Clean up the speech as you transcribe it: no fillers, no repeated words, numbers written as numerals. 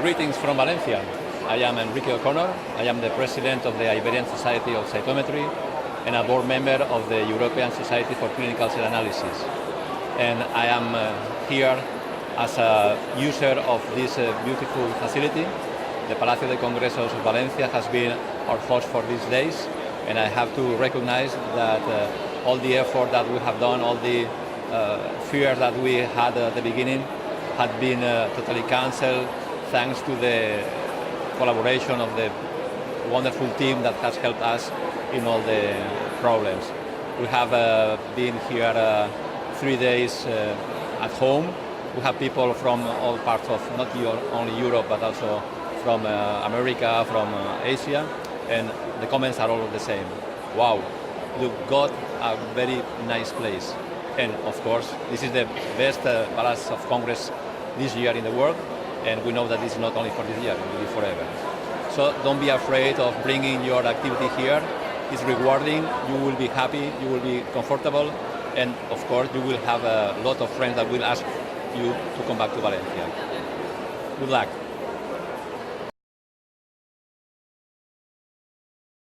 Greetings from Valencia. I am Enrique O'Connor. I am the president of the Iberian Society of Citometry and a board member of the European Society for Clinical Cell Analysis. And I am here as a user of this beautiful facility. The Palacio de Congresos of Valencia has been our host for these days, and I have to recognize that all the effort that we have done, all the fears that we had at the beginning had been totally cancelled thanks to the collaboration of the wonderful team that has helped us in all the problems. We have been here 3 days at home. We have people from all parts of not only Europe but also from America, from Asia, and the comments are all the same. Wow, you've got a very nice place. And of course, this is the best Palace of Congress this year in the world, and we know that this is not only for this year, it will be forever. So don't be afraid of bringing your activity here. It's rewarding, you will be happy, you will be comfortable, and of course you will have a lot of friends that will ask you to come back to Valencia. Good luck.